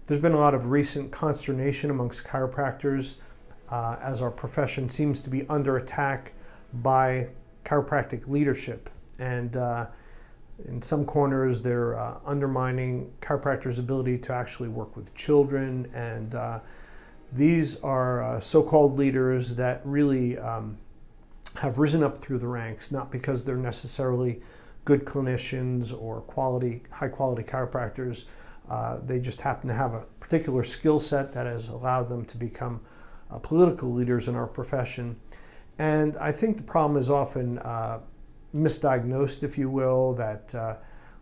There's been a lot of recent consternation amongst chiropractors as our profession seems to be under attack by chiropractic leadership. And in some corners, they're undermining chiropractors' ability to actually work with children. And these are so-called leaders that really have risen up through the ranks, not because they're necessarily good clinicians or high-quality chiropractors. They just happen to have a particular skill set that has allowed them to become political leaders in our profession. And I think the problem is often misdiagnosed, if you will, that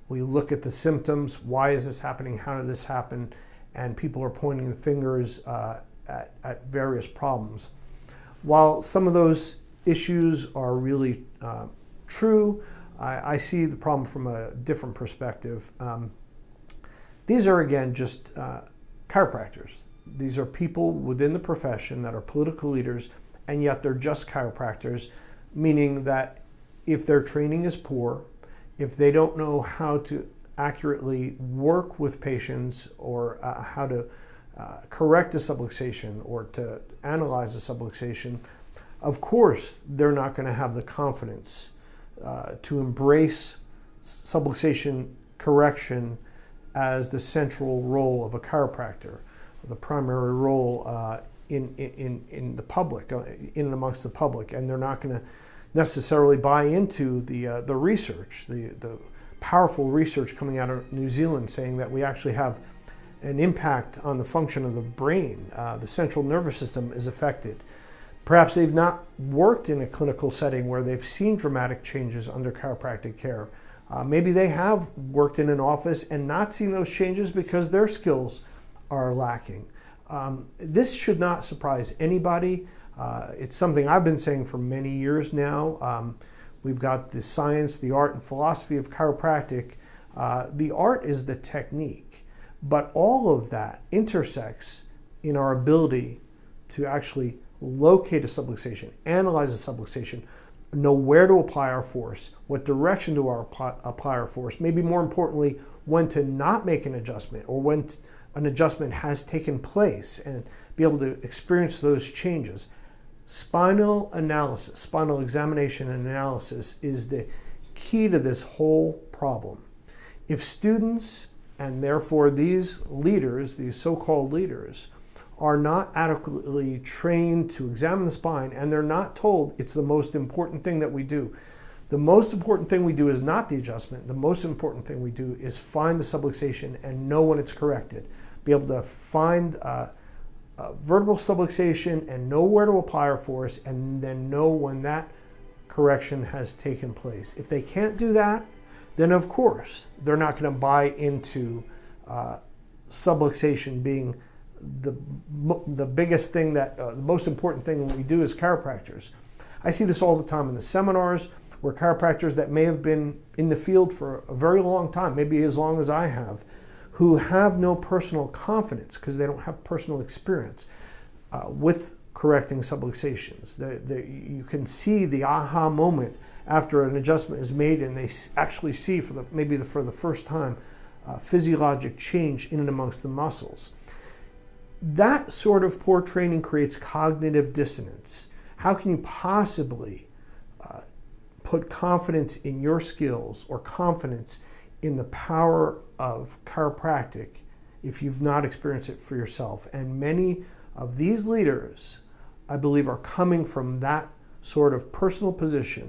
we look at the symptoms, why is this happening, how did this happen, and people are pointing the fingers at various problems. While some of those issues are really true, I see the problem from a different perspective. These are, again, just chiropractors. These are people within the profession that are political leaders, and yet they're just chiropractors, meaning that if their training is poor, if they don't know how to accurately work with patients or how to correct a subluxation or to analyze a subluxation, of course they're not going to have the confidence to embrace subluxation correction as the central role of a chiropractor, the primary role in the public, in and amongst the public, and they're not going to necessarily buy into the research, the powerful research coming out of New Zealand saying that we actually have an impact on the function of the brain. The central nervous system is affected. Perhaps they've not worked in a clinical setting where they've seen dramatic changes under chiropractic care. Maybe they have worked in an office and not seen those changes because their skills are lacking. This should not surprise anybody. It's something I've been saying for many years now. We've got the science, the art, and philosophy of chiropractic. The art is the technique, but all of that intersects in our ability to actually locate a subluxation, analyze a subluxation, know where to apply our force, what direction to apply our force, maybe more importantly, when to not make an adjustment or when an adjustment has taken place, and be able to experience those changes. Spinal analysis, spinal examination and analysis is the key to this whole problem. If students, and therefore these leaders, these so-called leaders, are not adequately trained to examine the spine, and they're not told it's the most important thing that we do. The most important thing we do is not the adjustment. The most important thing we do is find the subluxation and know when it's corrected. Be able to find a vertebral subluxation and know where to apply our force, and then know when that correction has taken place. If they can't do that, then of course they're not going to buy into subluxation being the biggest thing, that the most important thing we do as chiropractors. I see this all the time in the seminars where chiropractors that may have been in the field for a very long time, maybe as long as I have, who have no personal confidence because they don't have personal experience with correcting subluxations. You can see the aha moment after an adjustment is made, and they actually see for the first time physiologic change in and amongst the muscles. That sort of poor training creates cognitive dissonance. How can you possibly put confidence in your skills or confidence in the power of chiropractic if you've not experienced it for yourself? And many of these leaders, I believe, are coming from that sort of personal position